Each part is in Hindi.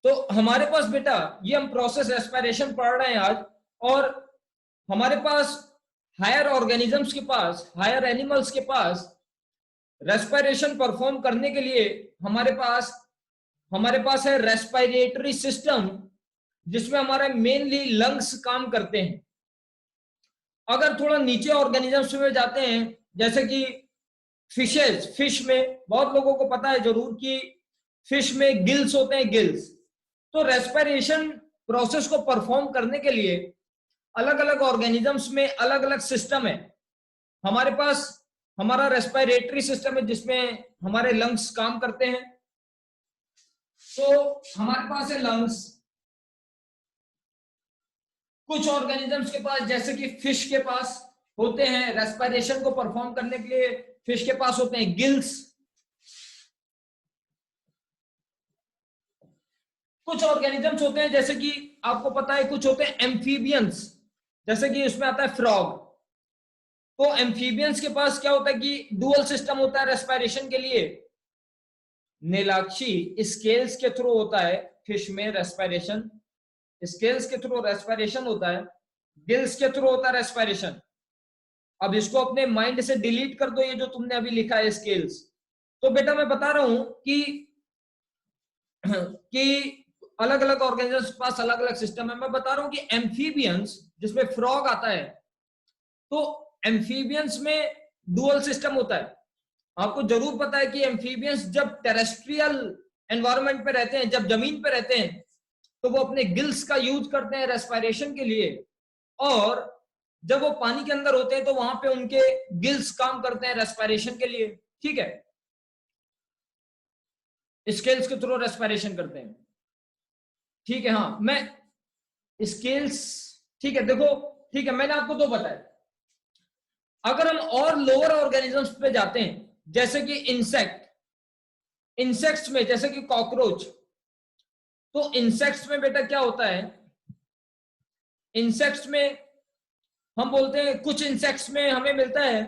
तो हमारे पास बेटा ये हम प्रोसेस रेस्पिरेशन पढ़ रहे हैं आज, और हमारे पास हायर ऑर्गेनिजम्स के पास, हायर एनिमल्स के पास रेस्पिरेशन परफॉर्म करने के लिए हमारे पास है रेस्पिरेटरी सिस्टम, जिसमें हमारे मेनली लंग्स काम करते हैं। अगर थोड़ा नीचे ऑर्गेनिजम्स में जाते हैं, जैसे कि फिश में बहुत लोगों को पता है जरूर कि फिश में गिल्स होते हैं, गिल्स। तो रेस्पिरेशन प्रोसेस को परफॉर्म करने के लिए अलग अलग ऑर्गेनिजम्स में अलग अलग सिस्टम है। हमारे पास हमारा रेस्पिरेटरी सिस्टम है जिसमें हमारे लंग्स काम करते हैं। तो हमारे पास है लंग्स। कुछ ऑर्गेनिजम्स के पास, जैसे कि फिश के पास होते हैं रेस्पिरेशन को परफॉर्म करने के लिए, फिश के पास होते हैं गिल्स। कुछ ऑर्गेनिजम्स होते हैं, जैसे कि आपको पता है कुछ होते हैं एम्फीबियंस, जैसे कि इसमें आता है फ्रॉग। तो एम्फीबियंस के पास क्या होता है कि डुअल सिस्टम होता है रेस्पिरेशन के लिए। नीलाक्षी स्केल्स के थ्रू होता है फिश में रेस्पिरेशन, स्केल्स के थ्रू रेस्पिरेशन होता है, गिल्स के थ्रू होता है रेस्पिरेशन। अब इसको अपने माइंड से डिलीट कर दो, ये जो तुमने अभी लिखा है स्केल्स। तो बेटा मैं बता रहा हूं कि अलग अलग ऑर्गेनिजम्स के पास अलग अलग सिस्टम है। मैं बता रहा हूं कि एम्फीबियंस, जिसमें फ्रॉग आता है, तो एम्फीबियंस में डुअल सिस्टम होता है। आपको जरूर पता है कि एम्फीबियंस जब टेरेस्ट्रियल एनवायरनमेंट पे रहते हैं, जब जमीन पे रहते हैं, तो वो अपने गिल्स का यूज करते हैं रेस्पिरेशन के लिए, और जब वो पानी के अंदर होते हैं तो वहां पे उनके गिल्स काम करते हैं रेस्पिरेशन के लिए। ठीक है, स्केल्स के थ्रू रेस्पिरेशन करते हैं। ठीक है, हाँ मैं स्केल्स, ठीक है देखो, ठीक है मैंने आपको दो बताए। अगर हम और लोअर ऑर्गेनिजम्स पे जाते हैं, जैसे कि इंसेक्ट्स में, जैसे कि कॉकरोच, तो इंसेक्ट्स में बेटा क्या होता है, इंसेक्ट्स में हम बोलते हैं, कुछ इंसेक्ट्स में हमें मिलता है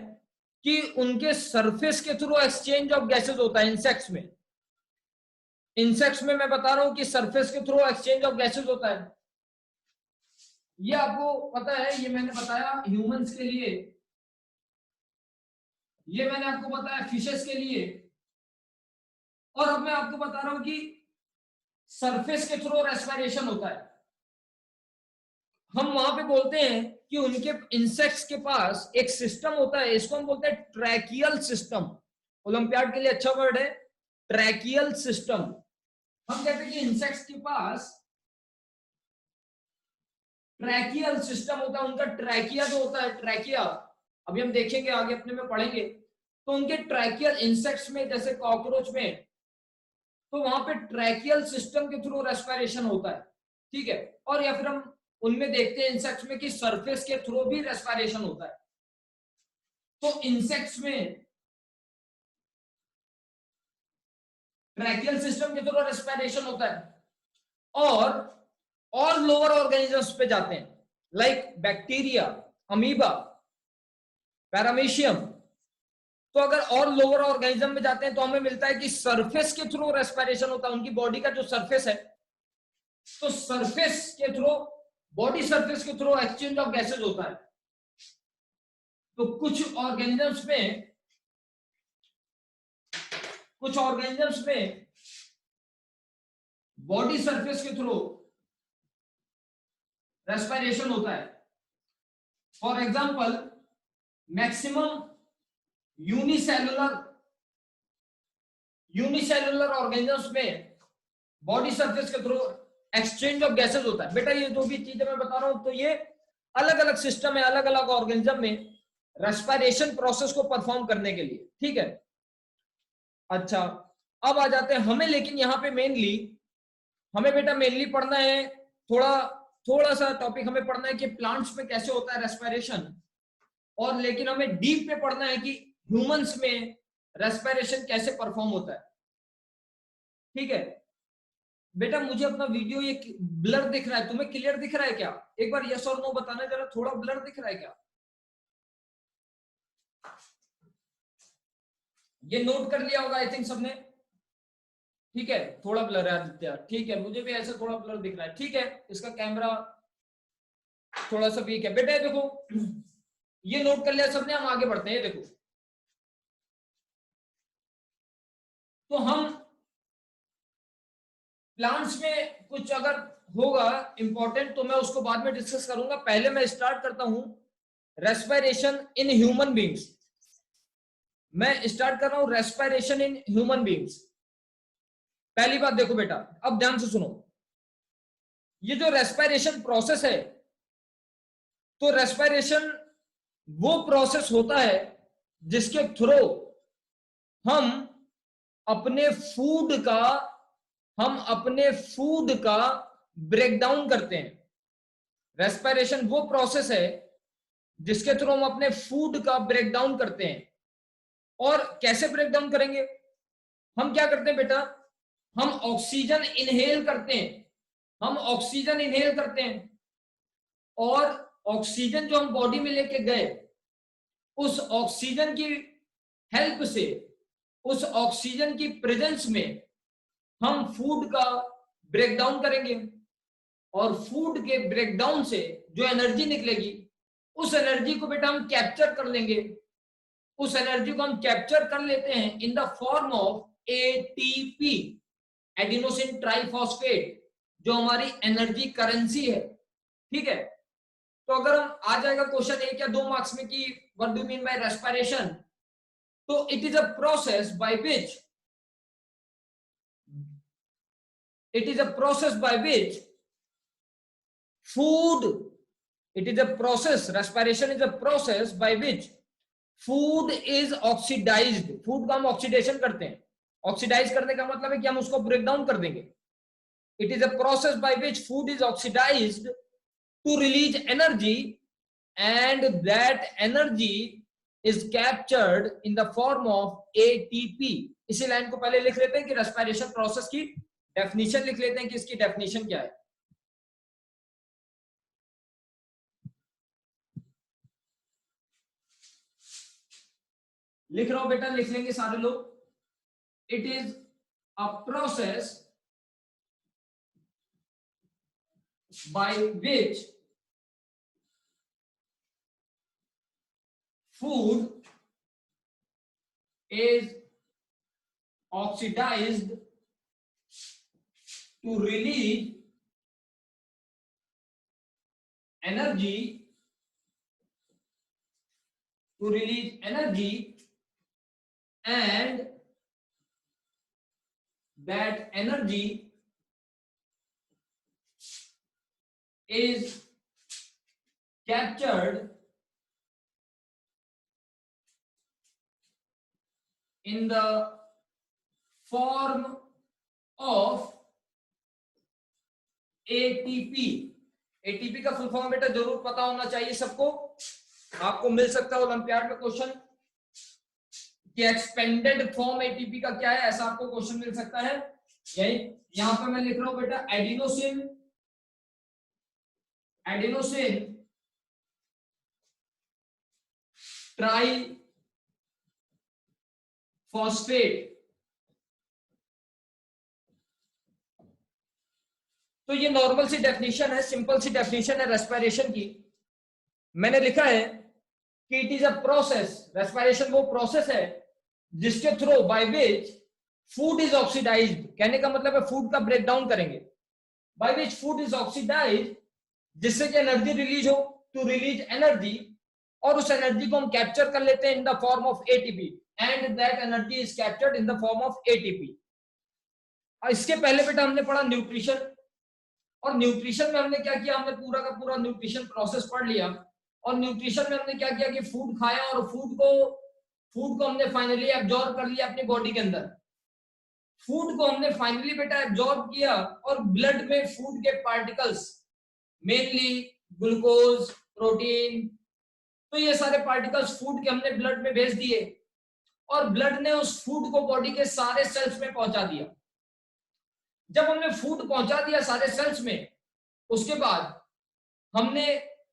कि उनके सरफेस के थ्रू एक्सचेंज ऑफ गैसेज होता है। इंसेक्ट्स में मैं बता रहा हूं कि सरफेस के थ्रू एक्सचेंज ऑफ गैसेज होता है। ये आपको पता है, ये मैंने बताया ह्यूमंस के लिए, ये मैंने आपको बताया फिशेस के लिए, और अब मैं आपको बता रहा हूं कि सरफेस के थ्रू रेस्पिरेशन होता है। हम वहां पे बोलते हैं कि उनके इंसेक्ट्स के पास एक सिस्टम होता है, इसको हम बोलते हैं ट्रैकियल सिस्टम। ओलंपियाड के लिए अच्छा वर्ड है ट्रैकियल सिस्टम। हम कहते हैं कि इंसेक्ट्स के पास ट्रैकियल सिस्टम होता है। उनका ट्रैकिया जो होता है, ट्रैकिया अभी हम देखेंगे आगे अपने में पढ़ेंगे, तो उनके ट्रैकियल इंसेक्ट्स में, जैसे कॉकरोच में, तो वहां पे ट्रैकियल सिस्टम के थ्रू रेस्पिरेशन होता है। ठीक है, और या फिर हम उनमें देखते हैं इंसेक्ट्स में कि सरफेस के थ्रू भी रेस्पिरेशन होता है। तो इंसेक्ट्स में ट्रैकियल सिस्टम के थ्रू रेस्पिरेशन होता है। और लोअर ऑर्गेनिजम्स पे जाते हैं, लाइक बैक्टीरिया, अमीबा, पैरामीशियम। तो अगर और लोअर ऑर्गेनिज्म में जाते हैं तो हमें मिलता है कि सरफेस के थ्रू रेस्पिरेशन होता है। उनकी बॉडी का जो सरफेस है, तो सरफेस के थ्रू, बॉडी सरफेस के थ्रू एक्सचेंज ऑफ गैसेज होता है। तो कुछ ऑर्गेनिजम्स में बॉडी सरफेस के थ्रू रेस्पिरेशन होता है। For example maximum unicellular organisms में बॉडी सरफेस के थ्रू एक्सचेंज ऑफ गैसेज होता है। बेटा ये जो भी चीजें मैं बता रहा हूं, तो ये अलग अलग सिस्टम है अलग अलग ऑर्गेनिज्म में रेस्पिरेशन प्रोसेस को परफॉर्म करने के लिए। ठीक है, अच्छा अब आ जाते हैं हमें, लेकिन यहाँ पे हमें बेटा मेनली पढ़ना है, थोड़ा थोड़ा सा टॉपिक हमें पढ़ना है कि प्लांट्स में कैसे होता है रेस्पिरेशन, और लेकिन हमें डीप में पढ़ना है कि ह्यूमंस में रेस्पिरेशन कैसे परफॉर्म होता है। ठीक है बेटा, मुझे अपना वीडियो ये ब्लर दिख रहा है, तुम्हें क्लियर दिख रहा है क्या? एक बार यस और नो बताना जरा, थोड़ा ब्लर दिख रहा है क्या? ये नोट कर लिया होगा आई थिंक सबने। ठीक है, थोड़ा ब्लर है आदित्य, ठीक है, मुझे भी ऐसा थोड़ा ब्लर दिख रहा है, ठीक है, इसका कैमरा थोड़ा सा वीक है। बेटा देखो, ये नोट कर लिया सबने, हम आगे बढ़ते हैं। देखो, तो हम प्लांट्स में कुछ अगर होगा इंपॉर्टेंट तो मैं उसको बाद में डिस्कस करूंगा। पहले मैं स्टार्ट करता हूं रेस्पिरेशन इन ह्यूमन बींग्स। मैं स्टार्ट कर रहा हूं रेस्पिरेशन इन ह्यूमन बींग्स। पहली बात देखो बेटा, अब ध्यान से सुनो, ये जो रेस्पिरेशन प्रोसेस है, तो रेस्पिरेशन वो प्रोसेस होता है जिसके थ्रू हम अपने फूड का ब्रेकडाउन करते हैं। रेस्पिरेशन वो प्रोसेस है जिसके थ्रू हम अपने फूड का ब्रेकडाउन करते हैं। और कैसे ब्रेकडाउन करेंगे? हम क्या करते हैं बेटा, हम ऑक्सीजन इनहेल करते हैं, और ऑक्सीजन जो हम बॉडी में लेके गए, उस ऑक्सीजन की हेल्प से, उस ऑक्सीजन की प्रेजेंस में हम फूड का ब्रेकडाउन करेंगे, और फूड के ब्रेकडाउन से जो एनर्जी निकलेगी, उस एनर्जी को बेटा हम कैप्चर कर लेंगे। उस एनर्जी को हम कैप्चर कर लेते हैं in the form of ATP, adenosine triphosphate, जो हमारी एनर्जी करेंसी है। ठीक है, तो अगर हम आ जाएगा क्वेश्चन 1 या 2 मार्क्स में कि what do mean by respiration, तो it is a process by which respiration is a process by which food is oxidized। Food का हम ऑक्सीडेशन करते हैं। ऑक्सीडाइज करने का मतलब है कि हम उसको ब्रेक डाउन कर देंगे। It is a process by which food is oxidised to release energy, and that energy is captured in the form of ATP. इसी लाइन को पहले लिख लेते हैं कि रेस्पिरेशन प्रोसेस की डेफिनेशन लिख लेते हैं कि इसकी डेफिनेशन क्या है। लिख रहा हूं बेटा, लिख लेंगे सारे लोग। It is a process by which food is oxidized to release energy, and that energy is captured in the form of ATP। ATP का फुल फॉर्म बेटा जरूर पता होना चाहिए सबको। आपको मिल सकता है ओलंपियाड में क्वेश्चन कि एक्सपेंडेड फॉर्म एटीपी का क्या है, ऐसा आपको क्वेश्चन मिल सकता है। यही यहां पे मैं लिख रहा हूं बेटा, एडिनोसिन ट्राई फॉस्फेट। तो ये नॉर्मल सी डेफिनेशन है, सिंपल सी डेफिनेशन है रेस्पिरेशन की। मैंने लिखा है कि it is a process, respiration वो प्रोसेस है जिसके through by which food is oxidised. कहने का मतलब है फूड का ब्रेकडाउन करेंगे। By which food is oxidised, जिससे कि एनर्जी रिलीज हो, टू रिलीज एनर्जी, और उस एनर्जी को हम कैप्चर कर लेते हैं in the form of ATP, and that energy is captured in the form of ATP. इसके पहले बेटा हमने पढ़ा न्यूट्रिशन, और न्यूट्रिशन में हमने क्या किया, हमने पूरा का पूरा न्यूट्रिशन प्रोसेस पढ़ लिया। और न्यूट्रिशन में हमने क्या किया कि फूड खाया, और फूड को हमने फाइनली एब्जॉर्ब कर लिया अपनी बॉडी के अंदर। फूड को हमने फाइनली बेटा एब्जॉर्ब किया, और ब्लड में फूड के पार्टिकल्स, मेनली ग्लूकोज, प्रोटीन, तो ये सारे पार्टिकल्स फूड के हमने ब्लड में भेज दिए, और ब्लड ने उस फूड को बॉडी के सारे सेल्स में पहुंचा दिया। जब हमने फूड पहुंचा दिया सारे सेल्स में, उसके बाद हमने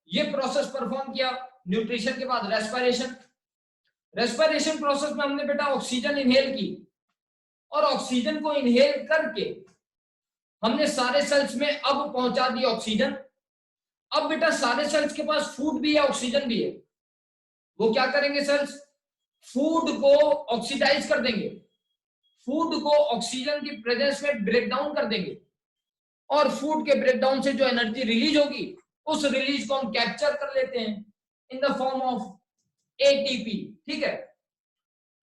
ये प्रोसेस परफॉर्म किया। न्यूट्रिशन के बाद रेस्पिरेशन प्रोसेस में हमने बेटा ऑक्सीजन इनहेल की, और ऑक्सीजन को इनहेल करके हमने सारे सेल्स में अब पहुंचा दिया ऑक्सीजन। अब बेटा सारे सेल्स के पास फूड भी है, ऑक्सीजन भी है। वो क्या करेंगे सेल्स? फूड को ऑक्सीडाइज कर देंगे, फूड को ऑक्सीजन की प्रेजेंस में ब्रेक डाउन कर देंगे, और फूड के ब्रेकडाउन से जो एनर्जी रिलीज होगी उस रिलीज को हम कैप्चर कर लेते हैं in the form of ATP. ठीक है,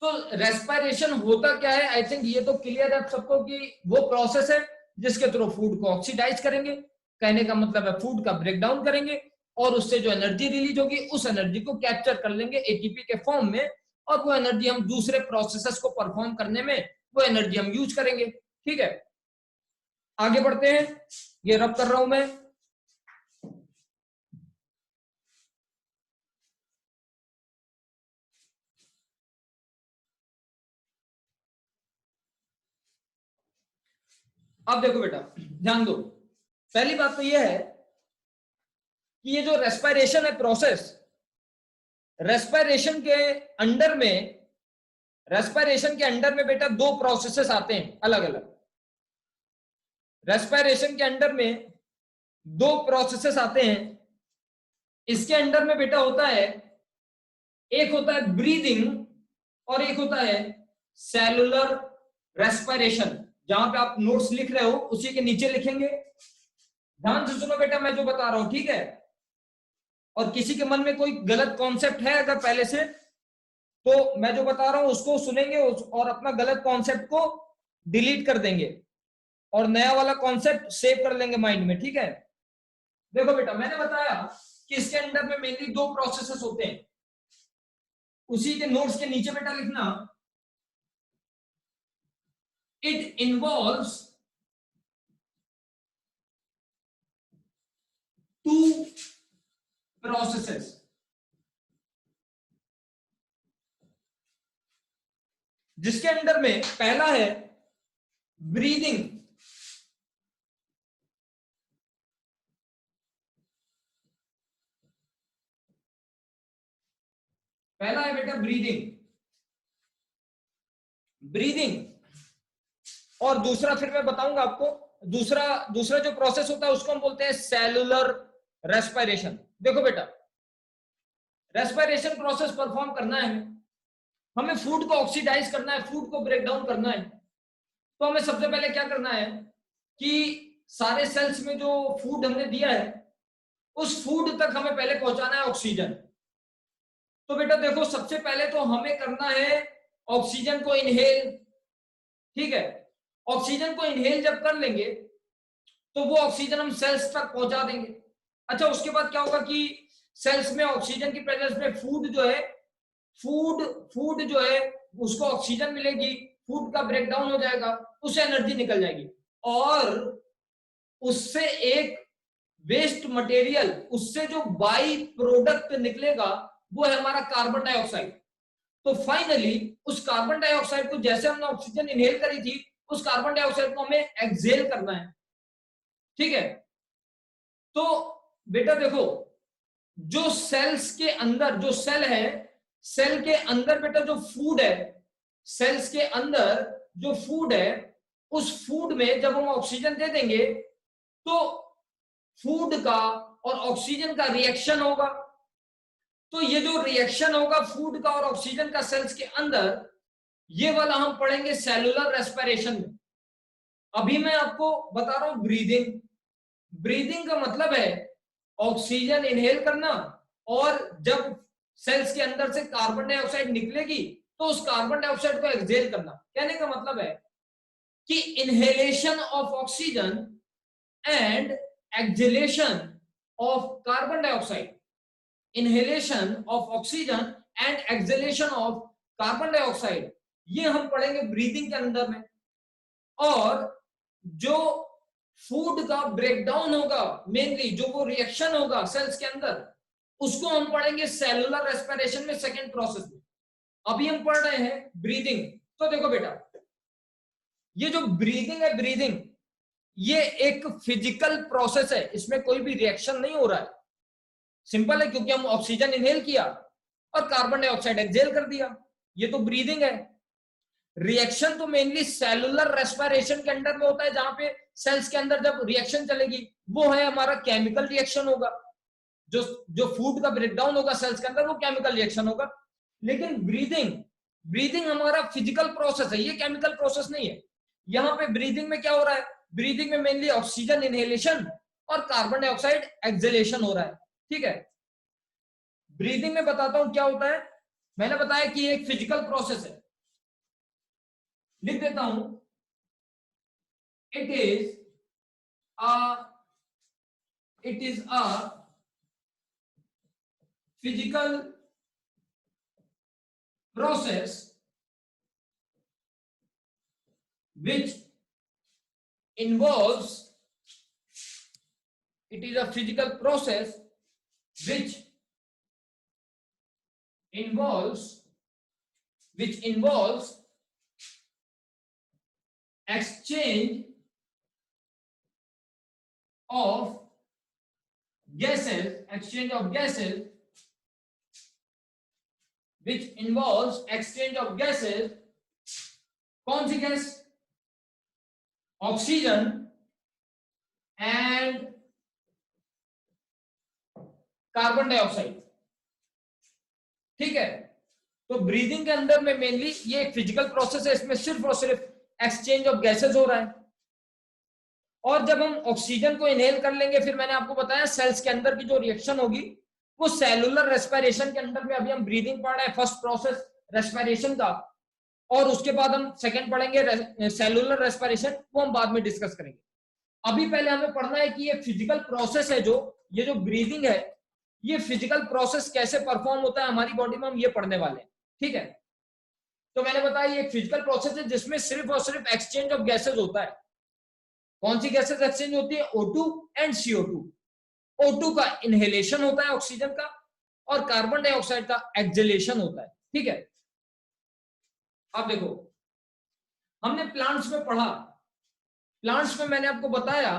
तो रेस्पिरेशन होता क्या है? आई थिंक ये तो क्लियर है आप सबको कि वो प्रोसेस है जिसके थ्रू फूड को ऑक्सीडाइज करेंगे, कहने का मतलब है फूड का ब्रेकडाउन करेंगे, और उससे जो एनर्जी रिलीज होगी उस एनर्जी को कैप्चर कर लेंगे एटीपी के फॉर्म में, और वो एनर्जी हम दूसरे प्रोसेसेस को परफॉर्म करने में वो एनर्जी हम यूज करेंगे। ठीक है, आगे बढ़ते हैं, ये रब कर रहा हूं मैं। अब देखो बेटा, ध्यान दो, पहली बात तो यह है कि ये जो रेस्पिरेशन है प्रोसेस, रेस्पिरेशन के अंडर में, रेस्पिरेशन के अंडर में बेटा दो प्रोसेसेस आते हैं अलग अलग। रेस्पिरेशन के अंडर में दो प्रोसेसेस आते हैं। इसके अंडर में बेटा होता है, एक होता है ब्रीदिंग और एक होता है सेलुलर रेस्पिरेशन। जहां पे आप नोट्स लिख रहे हो उसी के नीचे लिखेंगे, ध्यान से सुनो बेटा मैं जो बता रहा हूं, ठीक है? और किसी के मन में कोई गलत कॉन्सेप्ट है अगर पहले से, तो मैं जो बता रहा हूं उसको सुनेंगे और अपना गलत कॉन्सेप्ट को डिलीट कर देंगे और नया वाला कॉन्सेप्ट सेव कर लेंगे माइंड में। ठीक है, देखो बेटा मैंने बताया कि इसके अंदर में मेनली दो प्रोसेसेस होते हैं, उसी के नोट्स के नीचे बेटा लिखना, इट इन्वॉल्व्स टू प्रोसेसेस। जिसके अंदर में पहला है ब्रीदिंग, पहला है बेटा ब्रीदिंग, ब्रीदिंग। और दूसरा फिर मैं बताऊंगा आपको, दूसरा जो प्रोसेस होता है उसको हम बोलते हैं सेलुलर रेस्पिरेशन। देखो बेटा, रेस्पिरेशन प्रोसेस परफॉर्म करना है हमें फूड को ऑक्सीडाइज करना है, फूड को ब्रेक डाउन करना है, तो हमें सबसे पहले क्या करना है कि सारे सेल्स में जो फूड हमने दिया है उस फूड तक हमें पहले पहुंचाना है ऑक्सीजन। तो बेटा देखो, सबसे पहले तो हमें करना है ऑक्सीजन को इनहेल। ठीक है, ऑक्सीजन को इनहेल जब कर लेंगे तो वो ऑक्सीजन हम सेल्स तक पहुंचा देंगे। अच्छा, उसके बाद क्या होगा कि सेल्स में ऑक्सीजन की प्रेजेंस में फूड जो है उसको ऑक्सीजन मिलेगी, फूड का ब्रेकडाउन हो जाएगा, उससे एनर्जी निकल जाएगी, और उससे एक वेस्ट मटेरियल, उससे जो बाई प्रोडक्ट निकलेगा वो है हमारा कार्बन डाइऑक्साइड। तो फाइनली उस कार्बन डाइऑक्साइड को, जैसे हमने ऑक्सीजन इनहेल करी थी, उस कार्बन डाइऑक्साइड को हमें एक्सहेल करना है। ठीक है, तो बेटा देखो, जो सेल्स के अंदर जो सेल है, सेल के अंदर बेटा जो फूड है, सेल्स के अंदर जो फूड है, उस फूड में जब हम ऑक्सीजन दे देंगे तो फूड का और ऑक्सीजन का रिएक्शन होगा। तो ये जो रिएक्शन होगा फूड का और ऑक्सीजन का सेल्स के अंदर, ये वाला हम पढ़ेंगे सेलुलर रेस्पिरेशन में। अभी मैं आपको बता रहा हूं ब्रीदिंग। ब्रीदिंग का मतलब है ऑक्सीजन इनहेल करना, और जब सेल्स के अंदर से कार्बन डाइऑक्साइड निकलेगी तो उस कार्बन डाइऑक्साइड को एक्सहेल करना। कहने का मतलब है कि inhalation of oxygen and exhalation of carbon dioxide, inhalation of oxygen and exhalation of carbon dioxide, ये हम पढ़ेंगे ब्रीदिंग के अंदर में। और जो फूड का ब्रेकडाउन होगा, मेनली जो वो रिएक्शन होगा सेल्स के अंदर, उसको हम पढ़ेंगे सेलुलर रेस्पिरेशन में, सेकेंड प्रोसेस में। अभी हम पढ़ रहे हैं ब्रीदिंग। तो देखो बेटा, ये जो ब्रीदिंग है, ब्रीदिंग ये एक फिजिकल प्रोसेस है, इसमें कोई भी रिएक्शन नहीं हो रहा है, सिंपल है, क्योंकि हम ऑक्सीजन इनहेल किया और कार्बन डाइऑक्साइड एक्सहेल कर दिया, ये तो ब्रीदिंग है। रिएक्शन तो मेनली सेलुलर रेस्पिरेशन के अंडर में होता है, जहां पे सेल्स के अंदर जब रिएक्शन चलेगी वो है हमारा केमिकल रिएक्शन होगा, जो जो फूड का ब्रेकडाउन होगा सेल्स के अंदर वो केमिकल रिएक्शन होगा। लेकिन ब्रीदिंग, ब्रीदिंग हमारा फिजिकल प्रोसेस है, ये केमिकल प्रोसेस नहीं है। यहाँ पे ब्रीदिंग में क्या हो रहा है, ब्रीदिंग में मेनली ऑक्सीजन इनहेलेशन और कार्बन डाइऑक्साइड एक्सहेलेशन हो रहा है, ठीक है। ब्रीदिंग में बताता हूं क्या होता है, मैंने बताया कि एक फिजिकल प्रोसेस है, लिख देता हूं, it is a physical process which involves, it is a physical process which involves exchange of gases, which involves exchange of gases, कौन सी gas, oxygen and carbon dioxide, ठीक है। तो ब्रीदिंग के अंदर में मेनली ये एक फिजिकल प्रोसेस है, इसमें सिर्फ और सिर्फ एक्सचेंज ऑफ गैसेस हो रहा है। और जब हम ऑक्सीजन को इनहेल कर लेंगे, फिर मैंने आपको बताया सेल्स के अंदर की जो रिएक्शन होगी वो सेलुलर रेस्पिरेशन के अंदर में, अभी हम ब्रीदिंग पढ़ रहे हैं, फर्स्ट प्रोसेस रेस्पिरेशन का, और उसके बाद हम सेकंड पढ़ेंगे सेलुलर रेस्पिरेशन, वो हम बाद में डिस्कस करेंगे। अभी पहले हमें पढ़ना है कि ये फिजिकल प्रोसेस है, जो ये जो ब्रीदिंग है, ये फिजिकल प्रोसेस कैसे परफॉर्म होता है हमारी बॉडी में, हम ये पढ़ने वाले हैं, ठीक है। तो मैंने बताया ये एक फिजिकल प्रोसेस है जिसमें सिर्फ और सिर्फ एक्सचेंज ऑफ गैसेज होता है। कौन सी गैसेज एक्सचेंज होती है, O2 एंड CO2। O2 का इनहेलेशन होता है ऑक्सीजन का, और कार्बन डाइऑक्साइड का एक्सहेलेशन होता है, ठीक है। अब देखो, हमने प्लांट्स में पढ़ा, प्लांट्स में मैंने आपको बताया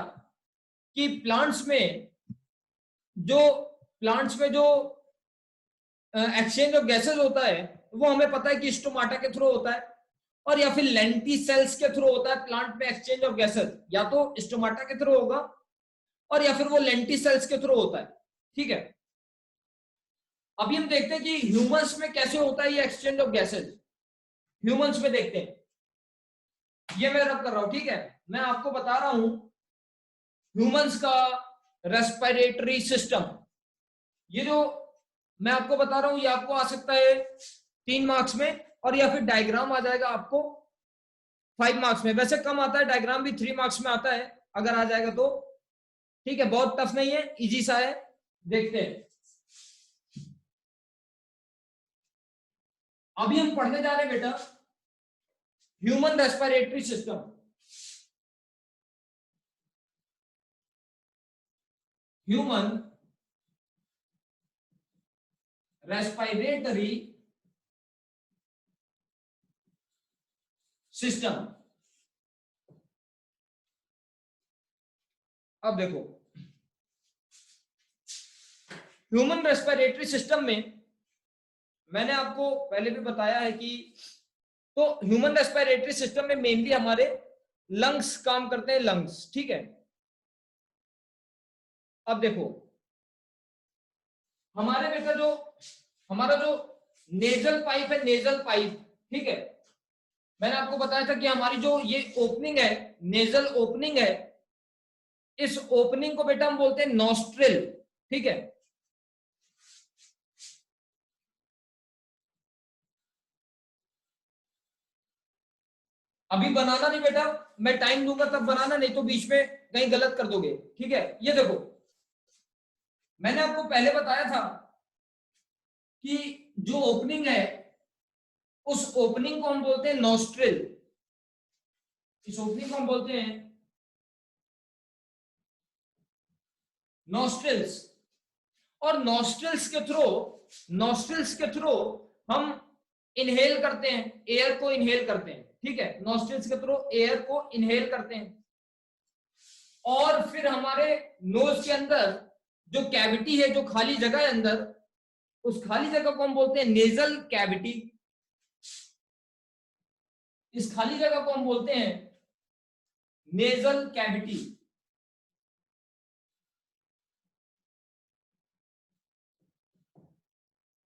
कि प्लांट्स में जो एक्सचेंज ऑफ गैसेस होता है वो हमें पता है कि स्टोमाटा के थ्रू होता है, और या फिर लेंटिसेल्स के थ्रू होता है प्लांट में एक्सचेंज ऑफ गैसेस, या तो स्टोमाटा के थ्रू होगा और या फिर वो लेंटिसेल्स के थ्रू होता है, ठीक है। अभी हम देखते हैं कि ह्यूमंस में कैसे होता है ये एक्सचेंज ऑफ गैसेस, ह्यूमंस में देखते हैं। ये मैं रब कर रहा हूं, ठीक है, मैं आपको बता रहा हूं ह्यूमंस का रेस्पिरेटरी सिस्टम। ये जो मैं आपको बता रहा हूं ये आपको आ सकता है 3 मार्क्स में, और या फिर डायग्राम आ जाएगा आपको 5 मार्क्स में। वैसे कम आता है, डायग्राम भी 3 मार्क्स में आता है अगर आ जाएगा तो, ठीक है। बहुत टफ नहीं है, इजी सा है, देखते हैं। अभी हम पढ़ने जा रहे हैं बेटा human respiratory system. Human respiratory system. अब देखो, ह्यूमन रेस्पिरेटरी सिस्टम में मैंने आपको पहले भी बताया है कि तो ह्यूमन रेस्पिरेटरी सिस्टम में मेनली हमारे लंग्स काम करते हैं, लंग्स, ठीक है। अब देखो, हमारा जो नेजल पाइप है, नेजल पाइप, ठीक है, मैंने आपको बताया था कि हमारी जो ये ओपनिंग है, नेजल ओपनिंग है, इस ओपनिंग को बेटा हम बोलते हैं नॉस्ट्रिल, ठीक है। अभी बनाना नहीं बेटा, मैं टाइम दूंगा तब बनाना, नहीं तो बीच में कहीं गलत कर दोगे, ठीक है। ये देखो, मैंने आपको पहले बताया था कि जो ओपनिंग है उस ओपनिंग को हम बोलते हैं नॉस्ट्रिल, इस ओपनिंग को हम बोलते हैं नॉस्ट्रिल्स। और नॉस्ट्रिल्स के थ्रू हम इनहेल करते हैं, एयर को इनहेल करते हैं, ठीक है। नॉस्ट्रिल्स के थ्रू एयर को इनहेल करते हैं, और फिर हमारे नोज के अंदर जो कैविटी है, जो खाली जगह है अंदर, उस खाली जगह को हम बोलते हैं नेजल कैविटी। इस खाली जगह को हम बोलते हैं नेजल कैविटी।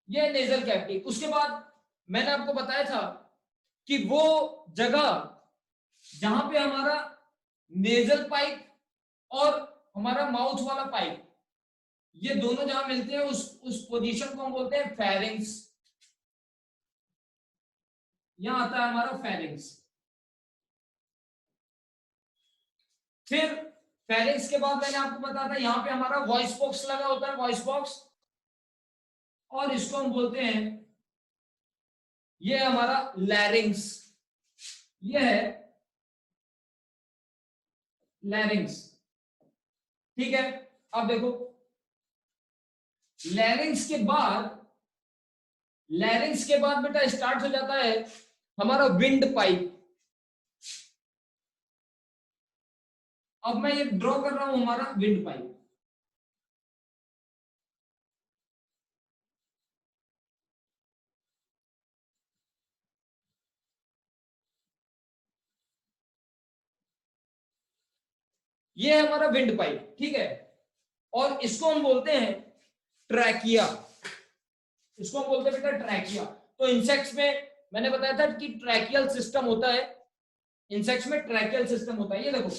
ये नेजल कैविटी। उसके बाद मैंने आपको बताया था कि वो जगह जहां पे हमारा नेजल पाइप और हमारा माउथ वाला पाइप, ये दोनों जहां मिलते हैं उस पोजीशन को हम बोलते हैं फेरिंग्स। यहां आता है हमारा फेरिंग्स। फिर फेरिंग्स के बाद मैंने आपको बताया था यहां पे हमारा वॉइस बॉक्स लगा होता है, वॉइस बॉक्स, और इसको हम बोलते हैं, ये हमारा लैरिंग्स। ये है लैरिंग्स। ठीक है। अब देखो, लैरिंग्स के बाद, लैरिंग्स के बाद बेटा स्टार्ट हो जाता है हमारा विंड पाइप। अब मैं ये ड्रॉ कर रहा हूं हमारा विंड पाइप। ये है हमारा विंड पाइप। ठीक है। और इसको हम बोलते हैं ट्रैकिया। इसको हम बोलते हैं बेटा ट्रैकिया। तो इंसेक्ट्स में मैंने बताया था कि ट्रैकियल सिस्टम होता है। इंसेक्ट्स में ट्रैकियल सिस्टम होता है। ये देखो,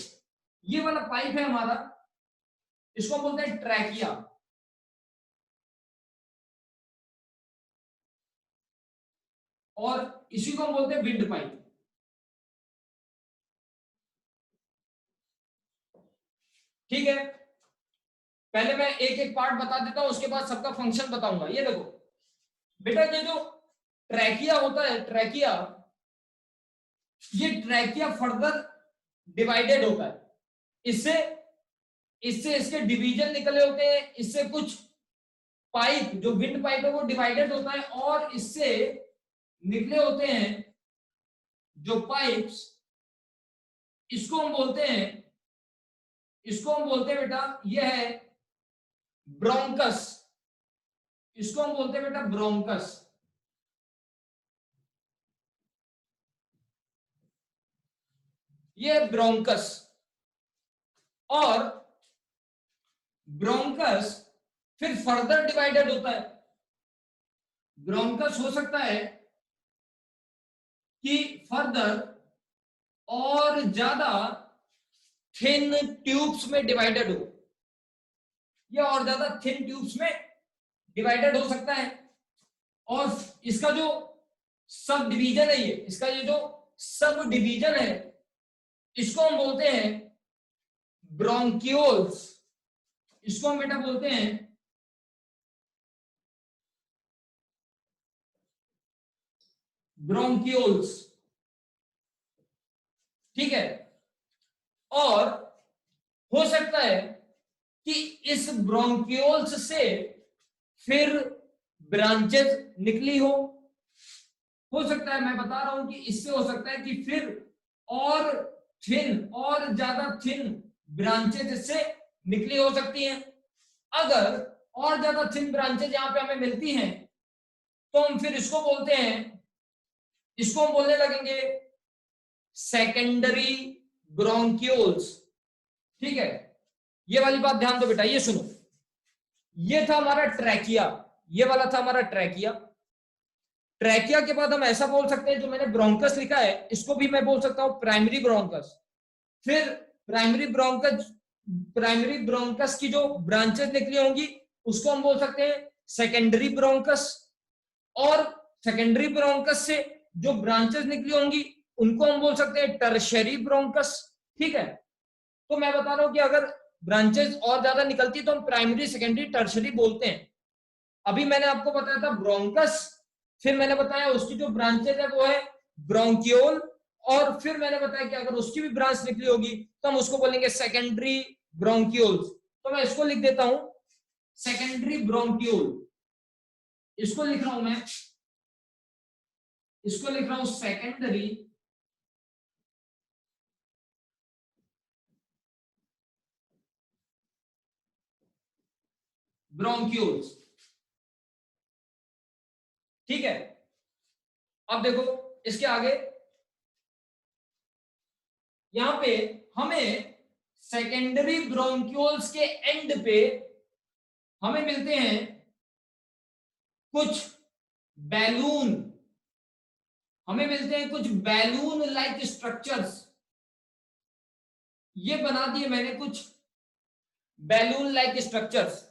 ये वाला पाइप है हमारा, इसको हम बोलते हैं ट्रैकिया। और इसी को हम बोलते हैं विंड पाइप। ठीक है। पहले मैं एक एक पार्ट बता देता हूं, उसके बाद सबका फंक्शन बताऊंगा। ये देखो बेटा, ये जो ट्रैकिया होता है, ट्रैकिया, ये ट्रैकिया फर्दर डिवाइडेड होता है। इससे इससे इसके डिवीजन निकले होते हैं। इससे कुछ पाइप, जो विंड पाइप है, वो डिवाइडेड होता है, और इससे निकले होते हैं जो पाइप्स, इसको हम बोलते हैं, इसको हम बोलते हैं बेटा, ये है ब्रोंकस। इसको हम बोलते हैं बेटा ब्रोंकस। ये ब्रोंकस। और ब्रोंकस फिर फर्दर डिवाइडेड होता है। ब्रोंकस हो सकता है कि फर्दर और ज्यादा थिन ट्यूब्स में डिवाइडेड हो, या और ज्यादा थिन ट्यूब्स में डिवाइडेड हो सकता है। और इसका जो सब डिवीजन है, ये इसका ये जो सब डिवीजन है, इसको हम बोलते हैं ब्रोंक्यूल्स। इसको हम बेटा बोलते हैं ब्रोंक्यूल्स। ठीक है। और हो सकता है कि इस ब्रोंक्यूल्स से फिर ब्रांचेस निकली हो सकता है, मैं बता रहा हूं कि इससे हो सकता है कि फिर और थिन, और ज्यादा थिन ब्रांचेस इससे निकली हो सकती हैं। अगर और ज्यादा थिन ब्रांचेस यहां पे हमें मिलती हैं, तो हम फिर इसको बोलते हैं, इसको हम बोलने लगेंगे सेकेंडरी ब्रोंक्यूल्स। ठीक है। ये वाली बात ध्यान दो बेटा, ये सुनो, ये था हमारा ट्रैकिया, ये वाला था हमारा ट्रैकिया। ट्रैकिया के बाद हम ऐसा बोल सकते हैं, जो मैंने ब्रोंकस लिखा है, इसको भी मैं बोल सकता हूं प्राइमरी ब्रोंकस। फिर प्राइमरी ब्रोंकस, प्राइमरी ब्रोंकस की जो ब्रांचेस निकली होंगी, उसको हम बोल सकते हैं सेकेंडरी ब्रोंकस। और सेकेंडरी ब्रोंकस से जो ब्रांचेस निकली होंगी, उनको हम बोल सकते हैं टर्शरी ब्रोंकस। ठीक है। तो मैं बता रहा हूं कि अगर ब्रांचेस और ज्यादा निकलती तो हम प्राइमरी, सेकेंडरी, टर्शरी बोलते हैं। अभी मैंने आपको बताया था ब्रोंकस, फिर मैंने बताया उसकी जो ब्रांचेज है वो है ब्रोंक्यूल, और फिर मैंने बताया कि अगर उसकी भी ब्रांच निकली होगी तो हम उसको बोलेंगे सेकेंडरी ब्रोंक्यूल्स। तो मैं इसको लिख देता हूं सेकेंडरी ब्रोंक्यूल। इसको लिख रहा हूं मैं, इसको लिख रहा हूं सेकेंडरी ब्रोंक्यूल्स। ठीक है। अब देखो इसके आगे, यहां पे हमें सेकेंडरी ब्रोंक्यूल्स के एंड पे हमें मिलते हैं कुछ बैलून, हमें मिलते हैं कुछ बैलून लाइक स्ट्रक्चर्स। ये बना दिए मैंने कुछ बैलून लाइक स्ट्रक्चर्स,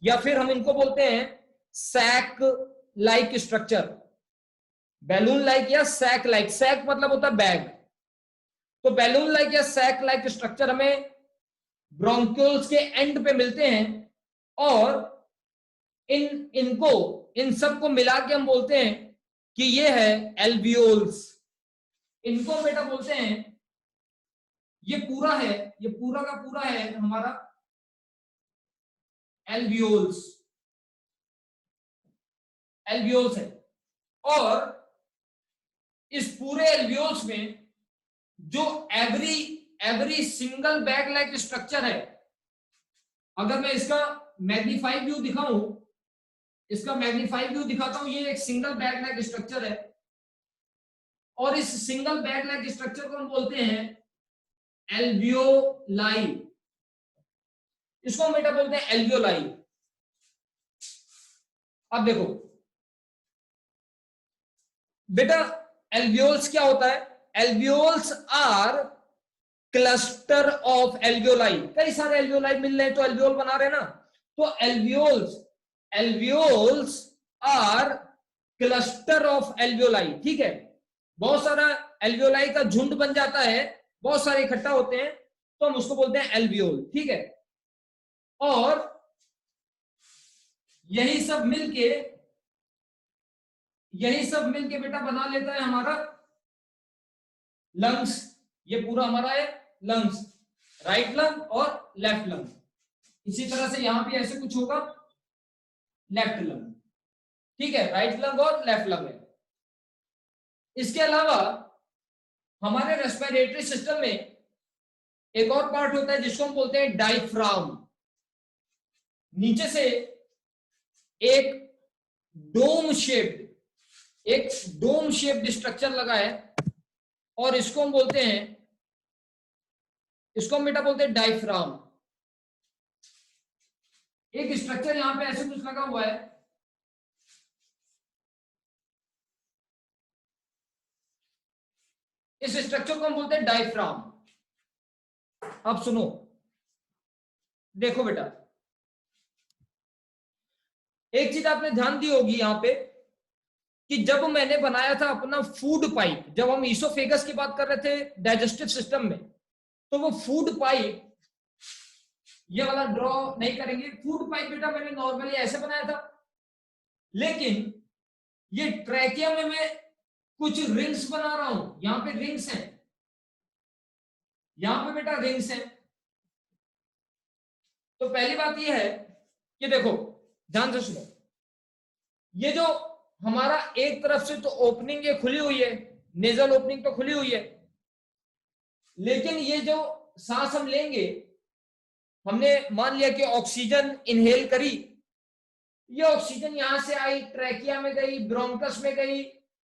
या फिर हम इनको बोलते हैं sac like structure. Balloon like या सैक लाइक, सैक मतलब होता है बैग, तो बैलून लाइक या सैक लाइक स्ट्रक्चर हमें ब्रोंक्यूल्स के एंड पे मिलते हैं, और इन सबको मिला के हम बोलते हैं कि ये है एल्वियोल्स। इनको बेटा बोलते हैं, ये पूरा है, ये पूरा का पूरा है हमारा एल्वियोल्स, एल्वियोल्स है। और इस पूरे एल्वियोल्स में जो every single bag like structure है, अगर मैं इसका मैग्नीफाइड व्यू दिखाऊं, इसका मैग्नीफाइड व्यू दिखाता हूं, ये एक सिंगल बैग लाइक स्ट्रक्चर है, और इस सिंगल बैग लाइक स्ट्रक्चर को हम बोलते हैं एल्वियोलाई। इसको हम बेटा बोलते हैं एल्वियोलाई। अब देखो बेटा, एल्वियोल्स क्या होता है? एल्वियोल्स आर क्लस्टर ऑफ एल्वियोलाई। कई सारे एल्वियोलाई मिल रहे हैं तो एल्वियोल बना रहे हैं ना, तो एल्वियोल्स आर क्लस्टर ऑफ एल्वियोलाई। ठीक है, बहुत सारा एल्वियोलाई का झुंड बन जाता है, बहुत सारे इकट्ठा होते हैं, तो हम उसको बोलते हैं एल्वियोल। ठीक है, और यही सब मिलके बेटा बना लेता है हमारा लंग्स। ये पूरा हमारा है लंग्स, राइट लंग और लेफ्ट लंग। इसी तरह से यहां भी ऐसे कुछ होगा, लेफ्ट लंग। ठीक है, राइट लंग और लेफ्ट लंग है। इसके अलावा हमारे रेस्पिरेटरी सिस्टम में एक और पार्ट होता है जिसको हम बोलते हैं डायफ्राम। नीचे से एक डोम शेप्ड स्ट्रक्चर लगा है, और इसको हम बोलते हैं, इसको हम बेटा बोलते हैं डायफ्राम। एक स्ट्रक्चर यहां पे ऐसे कुछ लगा हुआ है, इस स्ट्रक्चर को हम बोलते हैं डायफ्राम। अब सुनो, देखो बेटा, एक चीज आपने ध्यान दी होगी यहां पे कि जब मैंने बनाया था अपना फूड पाइप, जब हम ईसोफेगस की बात कर रहे थे डाइजेस्टिव सिस्टम में, तो वो फूड पाइप, ये वाला ड्रॉ नहीं करेंगे, फूड पाइप बेटा मैंने नॉर्मली ऐसे बनाया था, लेकिन ये ट्रैकिया में मैं कुछ रिंग्स बना रहा हूं। यहां पे रिंग्स हैं, यहां पे बेटा रिंग्स हैं। तो पहली बात ये है कि देखो, ध्यान से सुनो, ये जो हमारा एक तरफ से तो ओपनिंग ये खुली हुई है, नेजल ओपनिंग तो खुली हुई है, लेकिन ये जो सांस हम लेंगे, हमने मान लिया कि ऑक्सीजन इनहेल करी, ये ऑक्सीजन यहां से आई, ट्रैकिया में गई, ब्रोंकस में गई,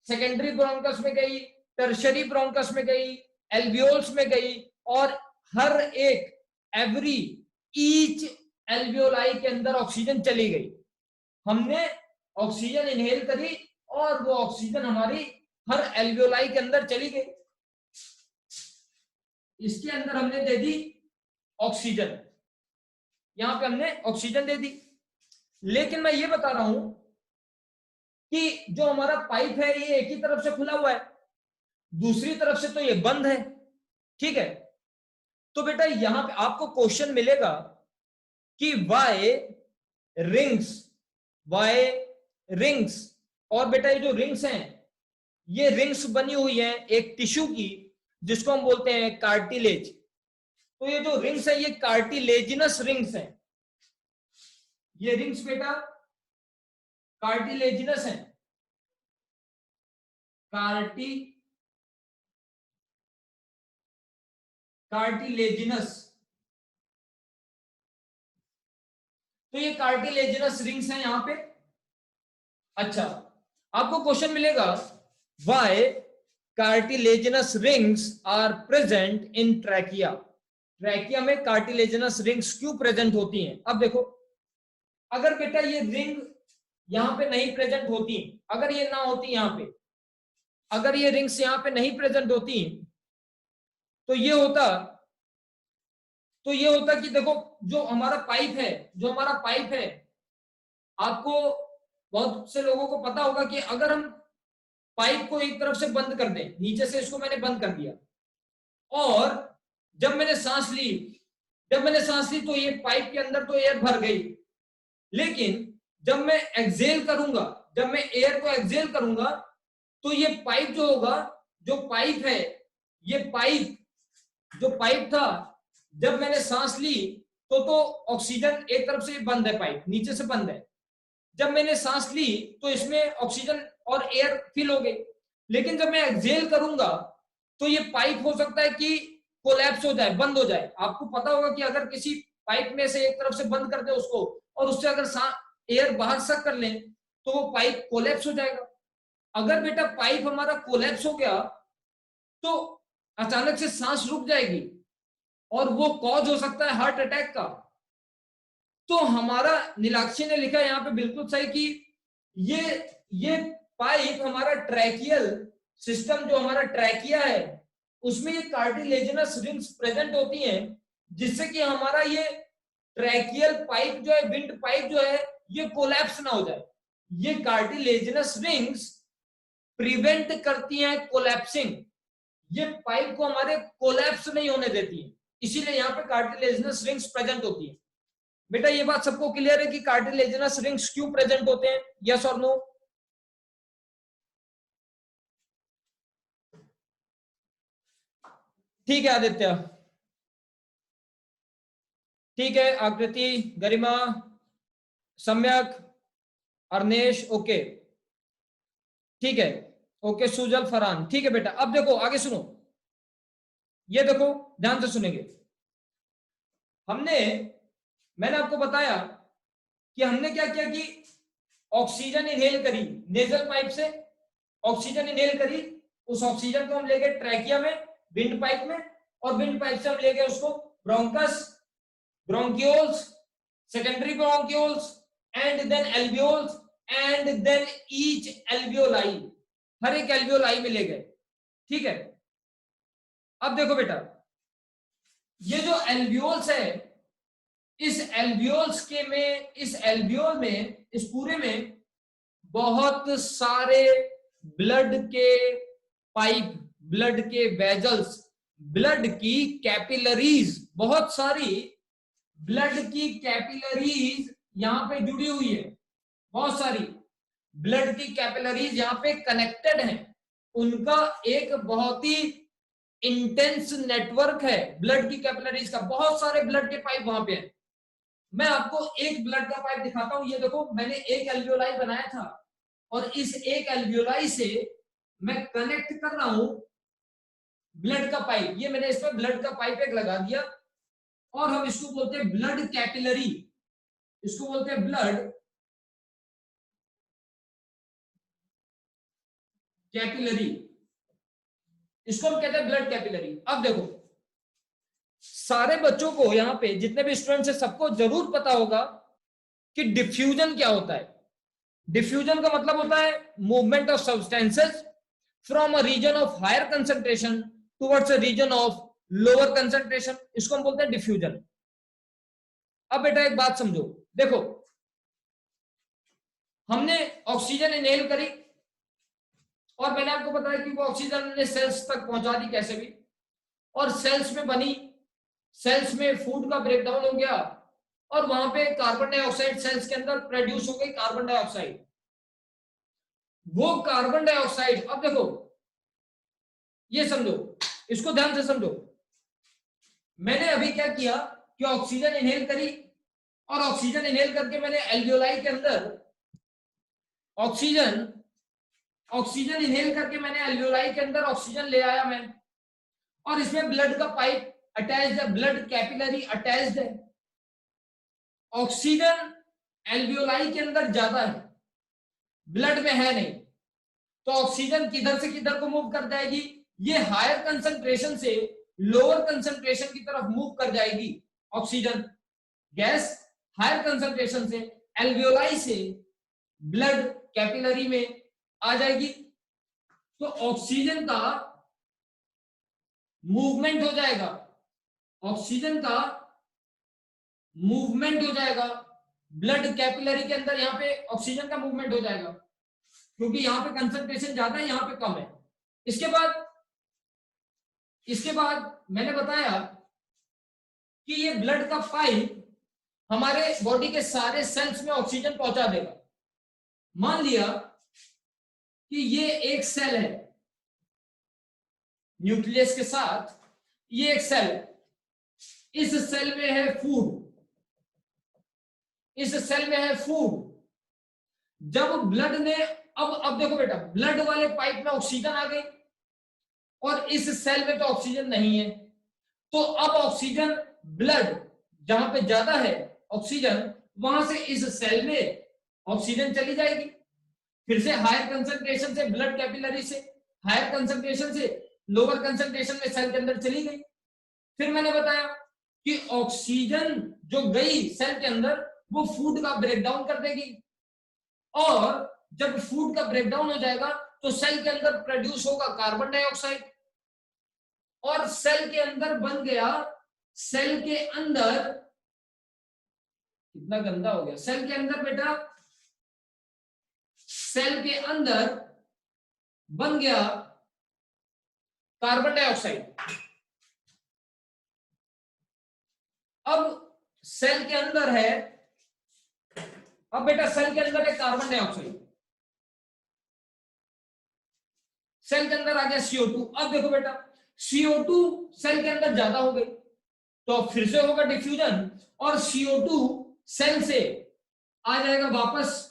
सेकेंडरी ब्रोंकस में गई, टर्शरी ब्रोंकस में गई, एल्वियोल्स में गई, और हर एक एवरी ईच एल्वियोलाई के अंदर ऑक्सीजन चली गई। हमने ऑक्सीजन इनहेल करी और वो ऑक्सीजन हमारी हर एल्वियोलाई के अंदर चली गई। इसके अंदर हमने दे दी ऑक्सीजन, यहां पे हमने ऑक्सीजन दे दी। लेकिन मैं ये बता रहा हूं कि जो हमारा पाइप है ये एक ही तरफ से खुला हुआ है, दूसरी तरफ से तो ये बंद है। ठीक है, तो बेटा यहां पे आपको क्वेश्चन मिलेगा कि वाई रिंग्स, और बेटा ये जो रिंग्स हैं, ये रिंग्स बनी हुई हैं एक टिश्यू की जिसको हम बोलते हैं कार्टिलेज। तो ये जो रिंग्स है ये कार्टिलेजिनस रिंग्स हैं, ये रिंग्स बेटा कार्टिलेजिनस हैं, कार्टिलेजिनस। तो ये कार्टिलेजिनस रिंग्स हैं यहां पे। अच्छा, आपको क्वेश्चन मिलेगा why cartilaginous rings are present in trachea. Trachea में कार्टिलेजिनस रिंग्स क्यों प्रेजेंट होती हैं? अब देखो, अगर बेटा ये रिंग यहां पे नहीं प्रेजेंट होती, अगर ये ना होती यहां पे, अगर ये रिंग्स यहां पे नहीं प्रेजेंट होती, तो ये होता कि देखो, जो हमारा पाइप है, आपको बहुत से लोगों को पता होगा कि अगर हम पाइप को एक तरफ से बंद कर दें, नीचे से इसको मैंने बंद कर दिया, और जब मैंने सांस ली तो ये पाइप के अंदर तो एयर भर गई, लेकिन जब मैं एक्सेल करूंगा, जब मैं एयर को एक्सेल करूंगा, तो ये पाइप जो होगा, जो पाइप है, ये जो पाइप था, जब मैंने सांस ली तो ऑक्सीजन एक तरफ से बंद है, पाइप नीचे से बंद है। जब मैंने सांस ली तो इसमें ऑक्सीजन और एयर फिल हो गई, लेकिन जब मैं एक्सेल करूंगा तो ये पाइप हो सकता है कि कोलैप्स हो जाए, बंद हो जाए। आपको पता होगा कि अगर किसी पाइप में से एक तरफ से बंद कर दे उसको, और उससे अगर एयर बाहर सक कर लें, तो वो पाइप कोलैप्स हो जाएगा। अगर बेटा पाइप हमारा कोलैप्स हो गया तो अचानक से सांस रुक जाएगी, और वो कॉज हो सकता है हार्ट अटैक का। तो हमारा नीलाक्षी ने लिखा यहाँ पे बिल्कुल सही कि ये पाइप हमारा ट्रैकियल सिस्टम, जो हमारा ट्रैकिया है, उसमें ये कार्टिलेजिनस रिंग्स प्रेजेंट होती हैं, जिससे कि हमारा ये ट्रैकियल पाइप जो है, विंड पाइप जो है, ये कोलैप्स ना हो जाए। ये कार्टिलेजिनस रिंग्स प्रिवेंट करती हैं कोलैप्सिंग, ये पाइप को हमारे कोलैप्स नहीं होने देती है, इसीलिए यहाँ पे कार्टिलेजिनस रिंग्स प्रेजेंट होती है। बेटा ये बात सबको क्लियर है कि कार्टिलेजिनस रिंग्स क्यों प्रेजेंट होते हैं? यस और नो? ठीक है आदित्य, ठीक है, आकृति, गरिमा, सम्यक, अर्नेश, ओके, ठीक है, ओके, सुजल, फरहान, ठीक है बेटा। अब देखो आगे सुनो, ये देखो ध्यान से सुनेंगे। मैंने आपको बताया कि हमने क्या किया कि ऑक्सीजन इनहेल करी नेजल पाइप से, ऑक्सीजन इनहेल करी, उस ऑक्सीजन को हम ले गए ट्रैकिया में, विंड पाइप में, और विंड पाइप से हम ले गए उसको bronchus, bronchioles, secondary bronchioles, and then alveoles, and then each alveoli, हर एक एल्वियोलाई में ले गए। ठीक है, अब देखो बेटा, ये जो एल्वियोल्स है, इस एल्वियोल में, इस पूरे में बहुत सारे ब्लड के पाइप, ब्लड के वेजल्स, ब्लड की कैपिलरीज, बहुत सारी ब्लड की कैपिलरीज यहां पे जुड़ी हुई है, बहुत सारी ब्लड की कैपिलरीज यहां पे कनेक्टेड हैं, उनका एक बहुत ही इंटेंस नेटवर्क है ब्लड की कैपिलरीज का, बहुत सारे ब्लड के पाइप वहां पे हैं। मैं आपको एक ब्लड का पाइप दिखाता हूं, ये देखो मैंने एक एल्वियोलाई बनाया था, और इस एक एल्वियोलाई से मैं कनेक्ट कर रहा हूं ब्लड का पाइप, ये मैंने इसमें ब्लड का पाइप एक लगा दिया, और हम इसको बोलते हैं ब्लड कैपिलरी, इसको बोलते हैं ब्लड कैपिलरी, इसको हम कहते हैं ब्लड कैपिलरी। अब देखो, सारे बच्चों को यहाँ पे जितने भी स्टूडेंट्स हैं, सबको जरूर पता होगा कि डिफ्यूजन क्या होता है। डिफ्यूजन का मतलब होता है movement of substances from a region of higher concentration towards a region of lower concentration, इसको हम बोलते हैं डिफ्यूजन। अब बेटा एक बात समझो, देखो हमने ऑक्सीजन इनहेल करी, और मैंने आपको बताया कि वो ऑक्सीजन ने सेल्स तक पहुंचा दी कैसे भी, और सेल्स में बनी, सेल्स में फूड का ब्रेकडाउन हो गया, और वहां पे कार्बन डाइऑक्साइड सेल्स के अंदर प्रोड्यूस हो गई कार्बन डाइऑक्साइड। वो कार्बन डाइऑक्साइड, अब देखो ये समझो, इसको ध्यान से समझो, मैंने अभी क्या किया कि ऑक्सीजन इनहेल करी, और ऑक्सीजन इनहेल करके मैंने एल्वियोलाई के अंदर ऑक्सीजन इनहेल करके मैंने एल्वियोलाई के अंदर ऑक्सीजन ले आया मैं, और इसमें ब्लड का पाइप अटैच्ड है, ब्लड कैपिलरी अटैच्ड है। ऑक्सीजन एल्वियोलाई के अंदर ज्यादा है, ब्लड में है नहीं, तो ऑक्सीजन किधर से किधर को मूव कर जाएगी, ये हायर कंसंट्रेशन से लोअर कंसंट्रेशन की तरफ मूव कर जाएगी। ऑक्सीजन गैस हायर कंसंट्रेशन से एल्वियोलाई से ब्लड कैपिलरी में आ जाएगी। तो ऑक्सीजन का मूवमेंट हो जाएगा, ऑक्सीजन का मूवमेंट हो जाएगा ब्लड कैपिलरी के अंदर। यहां पे ऑक्सीजन का मूवमेंट हो जाएगा क्योंकि यहां पे कंसंट्रेशन ज्यादा है, यहां पे कम है। इसके बाद मैंने बताया कि ये ब्लड का पाइप हमारे बॉडी के सारे सेल्स में ऑक्सीजन पहुंचा देगा। मान लिया कि ये एक सेल है, न्यूक्लियस के साथ ये एक सेल है, इस सेल में है फूड, इस सेल में है फूड। जब ब्लड ने अब देखो बेटा, ब्लड वाले पाइप में ऑक्सीजन आ गई और इस सेल में तो ऑक्सीजन नहीं है, तो अब ऑक्सीजन ब्लड जहां पे ज्यादा है ऑक्सीजन, वहां से इस सेल में ऑक्सीजन चली जाएगी। फिर से हायर कंसंट्रेशन से ब्लड कैपिलरी से हायर कंसंट्रेशन से लोअर कंसंट्रेशन में सेल के अंदर चली गई। फिर मैंने बताया कि ऑक्सीजन जो गई सेल के अंदर वो फूड का ब्रेकडाउन कर देगी, और जब फूड का ब्रेकडाउन हो जाएगा तो सेल के अंदर प्रोड्यूस होगा कार्बन डाइऑक्साइड, और सेल के अंदर बन गया, सेल के अंदर कितना गंदा हो गया, सेल के अंदर बेटा, सेल के अंदर बन गया कार्बन डाइऑक्साइड। अब सेल के अंदर है, अब बेटा सेल के अंदर है कार्बन डाइऑक्साइड, सेल के अंदर आ गया CO2। अब देखो बेटा CO2 सेल के अंदर ज्यादा हो गई तो फिर से होगा डिफ्यूजन, और CO2 सेल से आ जाएगा वापस